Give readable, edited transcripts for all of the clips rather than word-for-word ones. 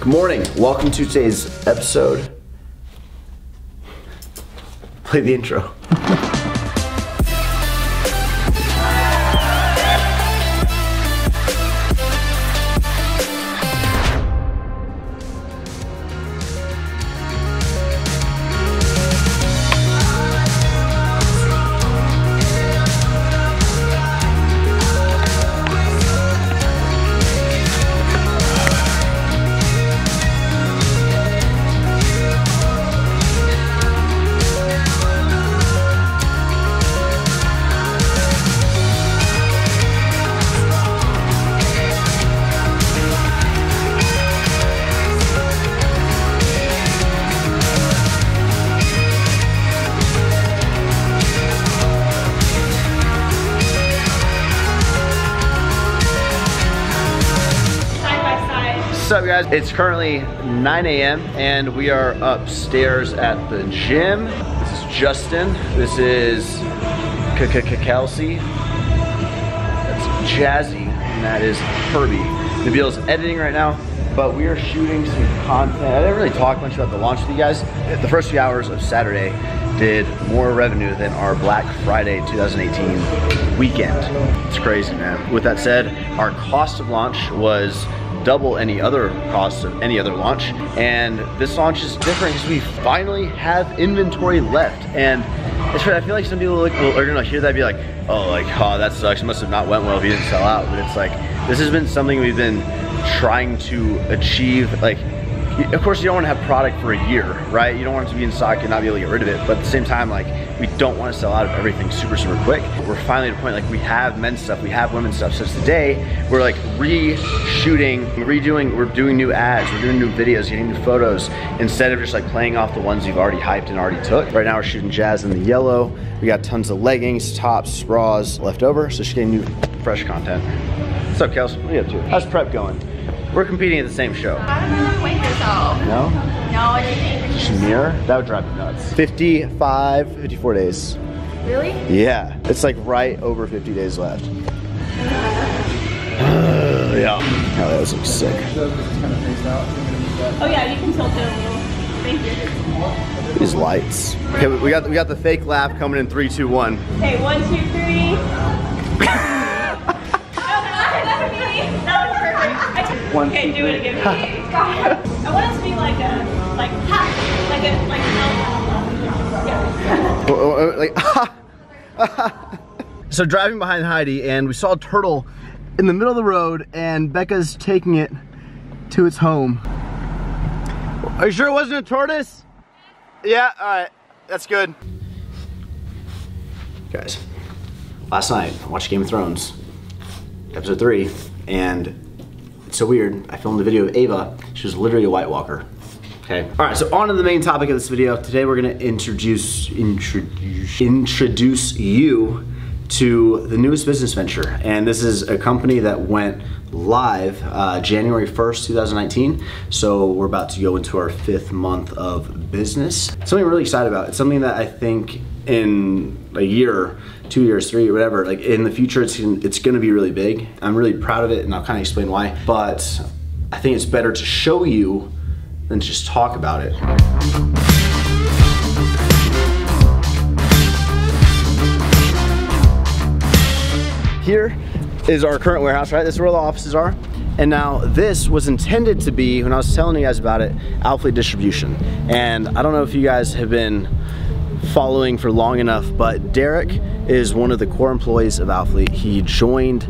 Good morning, welcome to today's episode. Play the intro. What's up, guys? It's currently 9 a.m. and we are upstairs at the gym. This is Justin. This is Kelsey. That's Jazzy, and that is Herbie. Nabil's editing right now, but we are shooting some content. I didn't really talk much about the launch with you guys. The first few hours of Saturday did more revenue than our Black Friday 2018 weekend. It's crazy, man. With that said, our cost of launch was double any other cost of any other launch, and this launch is different because we finally have inventory left. And it's I feel like some people are gonna hear that and be like, oh, that sucks, it must have not went well if you didn't sell out. But it's like, this has been something we've been trying to achieve. Like, of course you don't want to have product for a year, right? You don't want it to be in stock and not be able to get rid of it, but at the same time, like, we don't want to sell out of everything super quick. We're finally at a point, like, we have men's stuff, we have women's stuff. So today we're like reshooting, redoing, we're doing new ads, we're doing new videos, getting new photos, instead of just like playing off the ones you've already hyped and already took. Right now we're shooting Jazz in the yellow. We got tons of leggings, tops, bras left over, so she's getting new fresh content. What's up, Kels? What are you up to? How's prep going? We're competing at the same show. I don't know how to weigh yourself. No? No, it's just Shamir? That would drive me nuts. 54 days. Really? Yeah. It's like right over 50 days left. Yeah. Oh, that was like sick. Oh yeah, you can tilt it a little. Thank you. These lights. Okay, we got the fake laugh coming in 3, 2, 1. Okay, 1, 2, 3. Okay, do it again. I want it to be like a, So driving behind Heidi, and we saw a turtle in the middle of the road, and Becca's taking it to its home. Are you sure it wasn't a tortoise? Yeah, all right, that's good. Guys, last night I watched Game of Thrones, episode 3, and it's so weird. I filmed a video of Ava. She was literally a White Walker. Okay. All right, so on to the main topic of this video. Today we're gonna introduce you to the newest business venture. And this is a company that went live January 1st, 2019. So we're about to go into our 5th month of business. Something I'm really excited about. It's something that I think in a year, 2 years, 3, whatever, like in the future, it's gonna be really big. I'm really proud of it, and I'll kind of explain why. But I think it's better to show you than to just talk about it. Here is our current warehouse, right? This is where all the offices are. And now this was intended to be, when I was telling you guys about it, Alphalete distribution. And I don't know if you guys have been following for long enough, but Derek is one of the core employees of Alphalete. He joined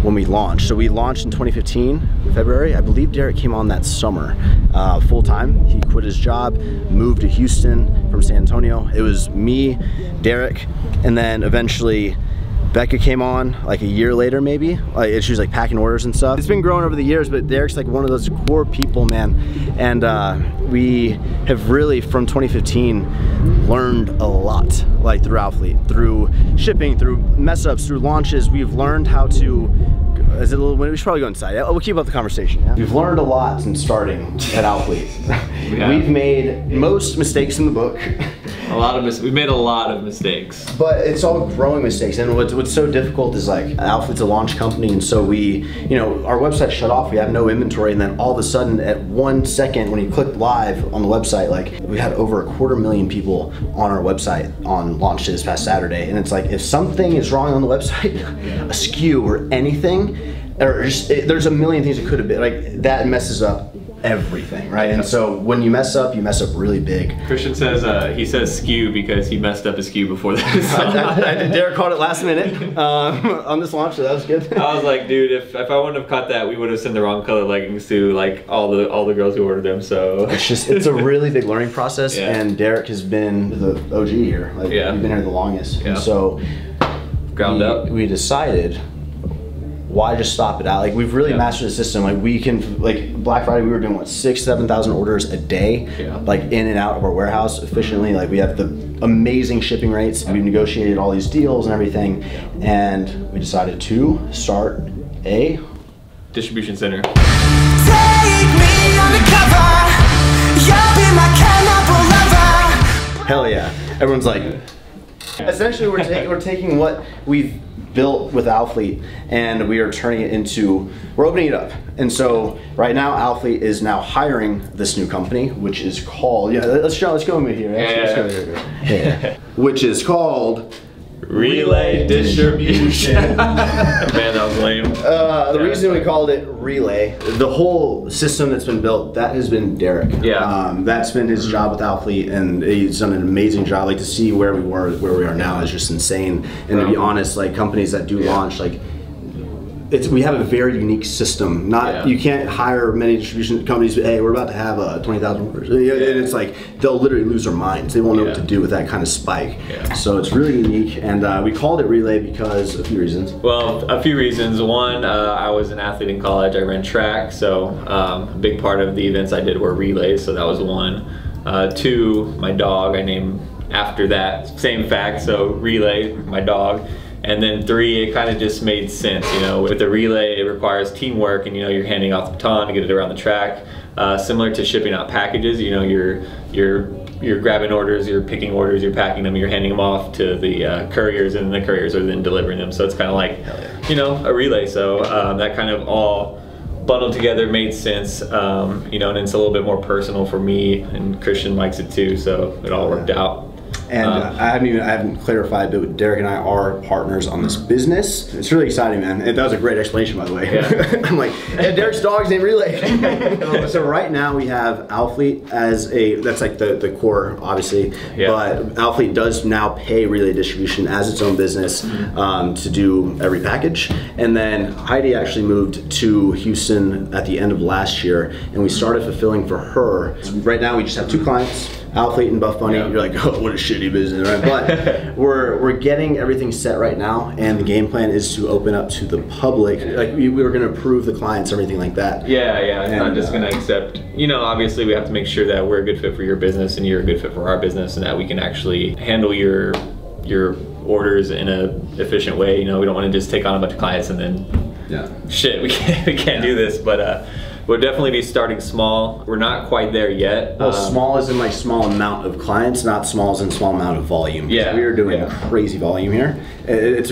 when we launched. So we launched in 2015, February. I believe Derek came on that summer, full-time. He quit his job, moved to Houston from San Antonio. It was me, Derek, and then eventually Becca came on like a year later, maybe. She was like packing orders and stuff. It's been growing over the years, but Derek's like one of those core people, man. And we have really, from 2015, learned a lot, like through Alphalete, through shipping, through mess ups, through launches. We've learned how to, is it a little, we should probably go inside. We'll keep up the conversation. Yeah? We've learned a lot since starting at Alphalete. We've made most mistakes in the book. We made a lot of mistakes. But it's all growing mistakes, and what's so difficult is like Alpha's a launch company, and so we, you know, our website shut off, we have no inventory, and then all of a sudden at 1 second when you click live on the website, like we had over 250,000 people on our website on launch day this past Saturday, and it's like if something is wrong on the website, a SKU or anything, or just there's a million things it could have been, like that messes up everything, right? And so when you mess up really big. Christian says he says SKU because he messed up his SKU before this. Derek caught it last minute on this launch, so that was good. I was like, dude, if I wouldn't have caught that, we would have sent the wrong color leggings to like all the girls who ordered them. So it's a really big learning process, and Derek has been the OG here. Like, you've been here the longest. And so ground up, we decided, why just stop it out? Like, we've really mastered the system. Like, we can, like Black Friday, we were doing what, 6,000-7,000 orders a day, like in and out of our warehouse efficiently. Like, we have the amazing shipping rates. We've negotiated all these deals and everything, and we decided to start a distribution center. Take me undercover. You'll be my cannibal lover. Hell yeah! Everyone's like, essentially, we're taking what we've built with Alphalete, and we are turning it into, we're opening it up. And so right now Alphalete is now hiring this new company, which is called, let's go over here. Which is called Relay Distribution. Man, that was lame. The reason we called it Relay, the whole system that's been built, that has been Derek. That's been his job with Alphalete, and he's done an amazing job. Like, to see where we are now is just insane. And to be honest, like companies that do launch, like we have a very unique system. You can't hire many distribution companies, but hey, we're about to have 20,000 orders. And it's like, they'll literally lose their minds. They won't know what to do with that kind of spike. So it's really unique, and we called it Relay because a few reasons. Well, a few reasons. One, I was an athlete in college. I ran track, so a big part of the events I did were relays, so that was one. Two, my dog, I named after that same fact, so Relay, my dog. And then three, it kind of just made sense, you know. With the relay, it requires teamwork, and you know, you're handing off the baton to get it around the track. Similar to shipping out packages, you know, you're grabbing orders, you're picking orders, you're packing them, you're handing them off to the couriers, and the couriers are then delivering them. So it's kind of like, you know, a relay. So that kind of all bundled together made sense, you know, and it's a little bit more personal for me, and Christian likes it too, so it all worked out. And I haven't clarified, but Derek and I are partners on this business. It's really exciting, man. And that was a great explanation, by the way. I'm like, hey, Derek's dog's named Relay. So right now we have Alphalete as that's like the core, obviously. But Alphalete does now pay Relay Distribution as its own business to do every package. And then Heidi actually moved to Houston at the end of last year, and we started fulfilling for her. So right now we just have 2 clients, Alphalete and Buff Bunny. You're like, oh, what a shitty business, right? But we're getting everything set right now, and the game plan is to open up to the public. Like, we were going to approve the clients, everything like that. It's not just going to accept, you know, obviously we have to make sure that we're a good fit for your business and you're a good fit for our business, and that we can actually handle your orders in a efficient way. You know, we don't want to just take on a bunch of clients and then shit, we can't do this. But we'll definitely be starting small. We're not quite there yet. Well, small as in like small amount of clients, not small as in small amount of volume. We are doing crazy volume here. It's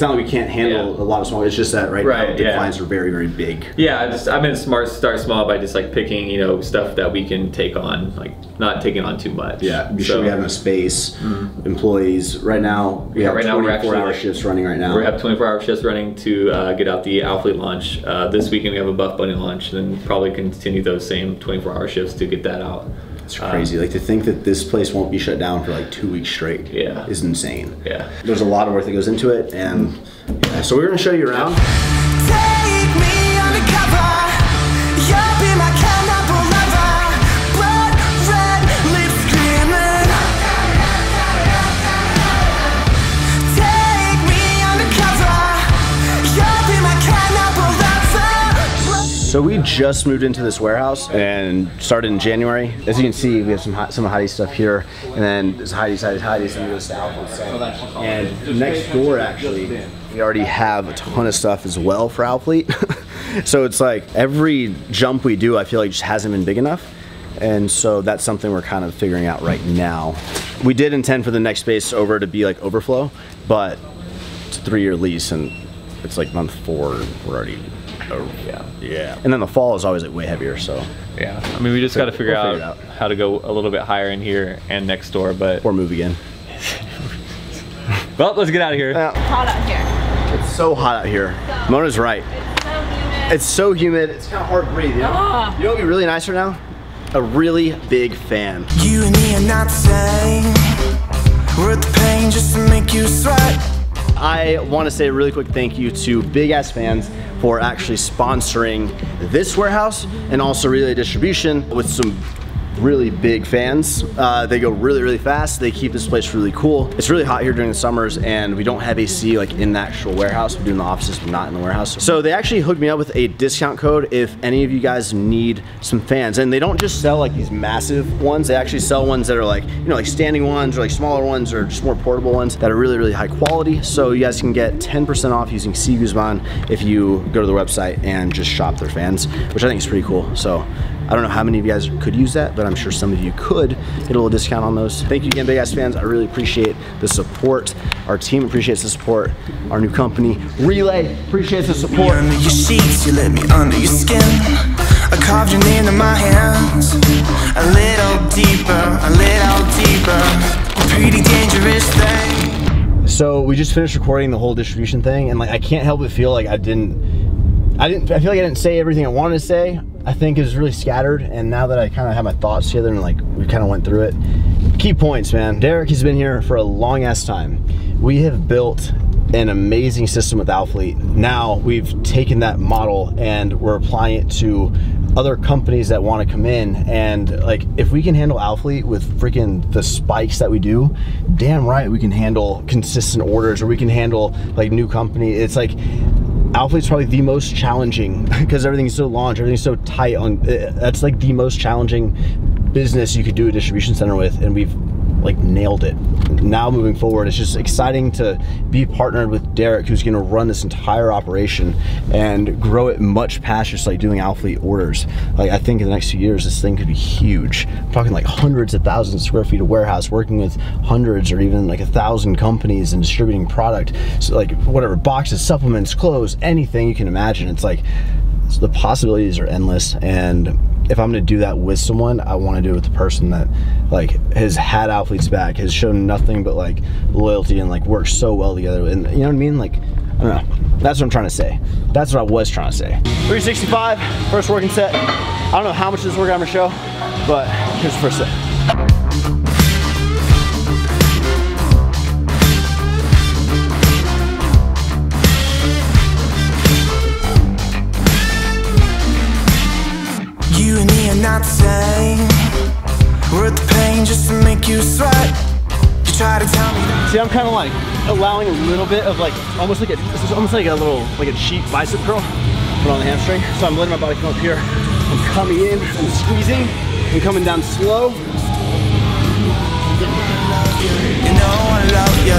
not like we can't handle a lot of small. It's just that now the clients are very, very big. I'm gonna start small by just like picking, you know, stuff that we can take on, like not taking on too much. Be sure we have enough space, employees. Right now we have 24-hour shifts running right now. We have 24-hour shifts running to get out the Alphalete launch. This weekend we have a Buff Bunny launch, and then probably continue those same 24-hour shifts to get that out. It's crazy. Like, to think that this place won't be shut down for like 2 weeks straight is insane. There's a lot of work that goes into it, and so we're going to show you around. Take me undercover. You'll be my cannibal lover. Blood red lips screaming. Take me undercover. You'll be my cannibal lover. So we just moved into this warehouse and started in January. As you can see, we have some of Heidi's stuff here, and then there's Heidi's, and then goes to Alpha's stuff. And next door, actually, we already have a ton of stuff as well for Alphalete. So it's like every jump we do, I feel like just hasn't been big enough. And so that's something we're kind of figuring out right now. We did intend for the next space over to be like overflow, but it's a 3-year lease and it's like month 4, we're already, yeah. And then the fall is always like way heavier, so. Yeah, I mean, we just got to figure out how to go a little bit higher in here and next door, but. Or move again. Well, let's get out of here. It's hot out here. It's so hot out here. Mona's right. It's so humid, it's kind of hard to breathe, you know? You know what would be really nice right now? A really big fan. You and me are not the same. Worth the pain just to make you sweat. I want to say a really quick thank you to Big Ass Fans for actually sponsoring this warehouse and also Relay Distribution with some really big fans. They go really, really fast. They keep this place really cool. It's really hot here during the summers and we don't have AC like in the actual warehouse. We do in the offices, but not in the warehouse. So they actually hooked me up with a discount code if any of you guys need some fans. And they don't just sell like these massive ones. They actually sell ones that are like, you know, like standing ones or like smaller ones or just more portable ones that are really, really high quality. So you guys can get 10% off using S Guzman if you go to the website and just shop their fans, which I think is pretty cool. So I don't know how many of you guys could use that, but I'm sure some of you could get a little discount on those. Thank you again, Big Ass Fans. I really appreciate the support. Our team appreciates the support. Our new company, Relay, appreciates the support. Under your sheets, you let me under your skin. I carved your name in my hands. A little deeper, a pretty dangerous thing. So we just finished recording the whole distribution thing, and like I can't help but feel like I feel like I didn't say everything I wanted to say. I think it was really scattered, and now that I kind of have my thoughts together and like we kind of went through it. Key points, man. Derek has been here for a long ass time. We have built an amazing system with Alphalete. Now we've taken that model and we're applying it to other companies that want to come in, and like if we can handle Alphalete with freaking the spikes that we do, damn right we can handle consistent orders, or we can handle like new company. It's like Alphalate's probably the most challenging because everything's so large, everything's so tight on. That's like the most challenging business you could do a distribution center with, and we've like nailed it. Now moving forward, it's just exciting to be partnered with Derek, who's going to run this entire operation and grow it much past just like doing Alphalete orders. Like I think in the next few years, this thing could be huge. I'm talking like hundreds of thousands of square feet of warehouse, working with hundreds or even like 1,000 companies and distributing product. So like whatever, boxes, supplements, clothes, anything you can imagine. It's like the possibilities are endless, and if I'm gonna do that with someone, I want to do it with the person that like has had Alphalate's back, has shown nothing but like loyalty and like works so well together. And you know what I mean? Like, I don't know. That's what I'm trying to say. That's what I was trying to say. 365, first working set. I don't know how much of this workout I'm gonna show, but here's the first set. You and me are not the same. Worth the pain just to make you sweat. You try to tell me that. See, I'm kind of like allowing a little bit of like almost like a little like a cheap bicep curl, but on the hamstring. So I'm letting my body come up here. I'm coming in, I'm squeezing, and coming down slow. You know I love you.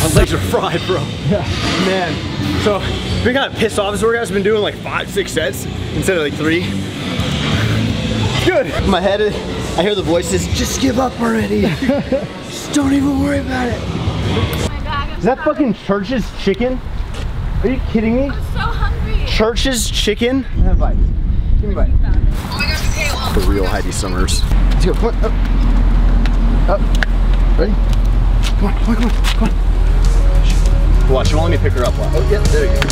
My legs are fried, bro. Yeah, man. So I've been kind of pissed off this workout. I've been doing like 5-6 sets instead of like 3. Good. In my head, I hear the voices, just give up already. Just don't even worry about it. Oh my God, Is that fucking Church's chicken? Are you kidding me? I'm so hungry. Church's chicken? Have a bite. Give me a bite. Oh my gosh, okay, well. The real Heidi Summers. Let's go, come on, up. Up. Ready? Come on, come on, come on, come on. Watch, you want me to pick her up? Oh, yeah, there you go.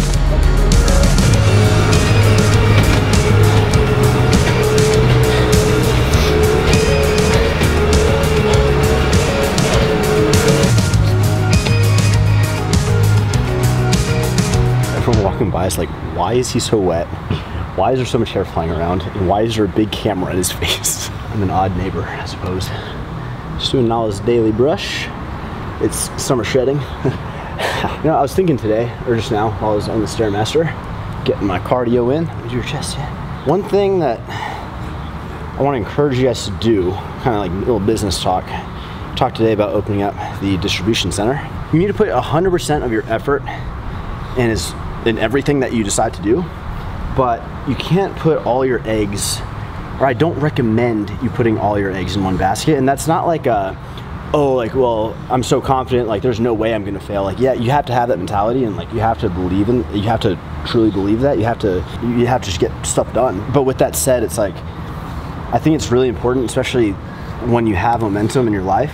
Everyone walking by is like, why is he so wet? Why is there so much hair flying around? And why is there a big camera in his face? I'm an odd neighbor, I suppose. Just doing all his daily brush. It's summer shedding. You know, I was thinking today, or just now, while I was on the Stairmaster, getting my cardio in. Let me do your chest, yeah. One thing that I want to encourage you guys to do, kind of like a little business talk today about opening up the distribution center. You need to put 100% of your effort in everything that you decide to do, but you can't put all your eggs or I don't recommend you putting all your eggs in one basket. And that's not like a, oh, like, well, I'm so confident, like there's no way I'm gonna fail. Like, yeah, you have to have that mentality, and like you have to believe in, you have to truly believe that. You have to just get stuff done. But with that said, it's like, I think it's really important, especially when you have momentum in your life,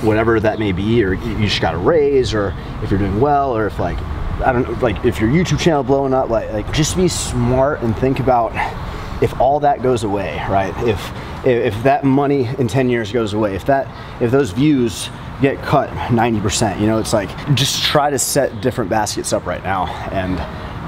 whatever that may be, or you just got a raise, or if you're doing well, or if like, I don't know, like if your YouTube channel blowing up, like just be smart and think about if all that goes away, right? If that money in 10 years goes away, if those views get cut 90%, you know, it's like, just try to set different baskets up right now and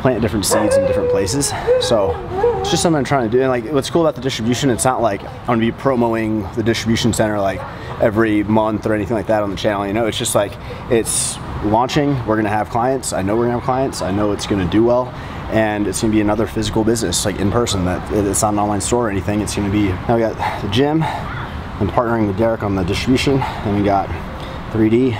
plant different seeds in different places. So it's just something I'm trying to do. And like, what's cool about the distribution, it's not like I'm gonna be promoting the distribution center like every month or anything like that on the channel, you know. It's just like, it's launching, we're gonna have clients, I know we're gonna have clients, I know it's gonna do well, and it's gonna be another physical business, like in person, that it's not an online store or anything. It's gonna be, now we got the gym, I'm partnering with Derek on the distribution, and we got 3D,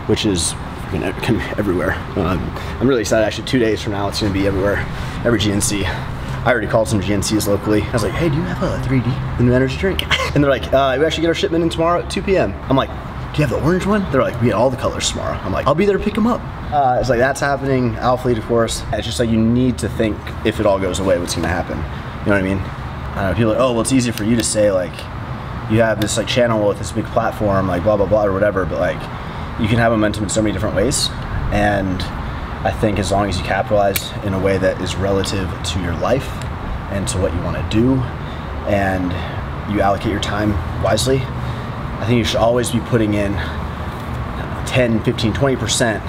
which is gonna be everywhere. I'm really excited. Actually, 2 days from now, it's gonna be everywhere, every GNC. I already called some GNCs locally. I was like, hey, do you have a 3D, the new energy drink? And they're like, we actually get our shipment in tomorrow at 2 p.m. I'm like, do you have the orange one? They're like, we get all the colors tomorrow. I'm like, I'll be there to pick them up. It's like, that's happening. Alphalete, of course. It's just like, you need to think, if it all goes away, what's gonna happen? You know what I mean? I don't know, people are like, oh, well, it's easy for you to say, like, you have this like channel with this big platform, like blah, blah, blah, or whatever, but like, you can have momentum in so many different ways. And I think as long as you capitalize in a way that is relative to your life and to what you wanna do, and you allocate your time wisely, I think you should always be putting in 10, 15, 20%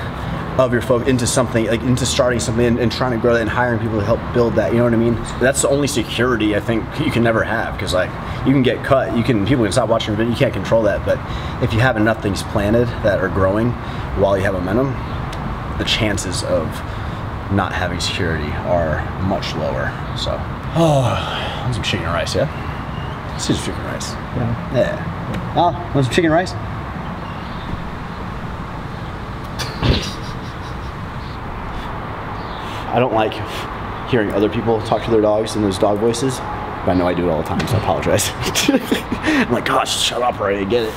of your focus into something, like into starting something and trying to grow that and hiring people to help build that, you know what I mean? That's the only security I think you can never have, because like, you can get cut, people can stop watching your video, you can't control that, but if you have enough things planted that are growing while you have momentum, the chances of not having security are much lower. So, oh, want some chicken and rice, yeah? Let's do some chicken and rice. Yeah. Oh, want some chicken and rice? I don't like hearing other people talk to their dogs in those dog voices, but I know I do it all the time, so I apologize. I'm like, gosh, shut up already, I get it.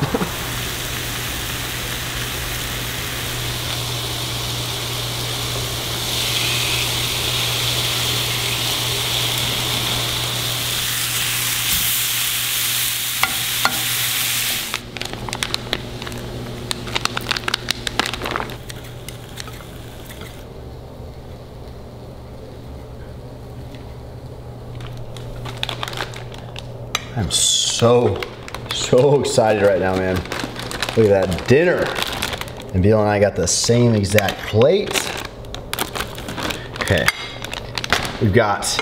I'm so excited right now, man. Look at that dinner. And Beal and I got the same exact plate. Okay. We've got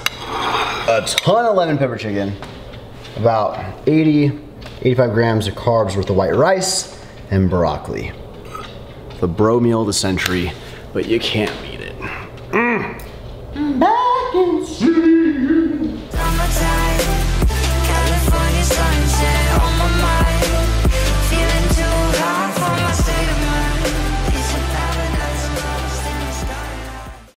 a ton of lemon pepper chicken, about 80, 85 grams of carbs worth of white rice, and broccoli. The bro meal of the century, but you can't beat it. Back in city.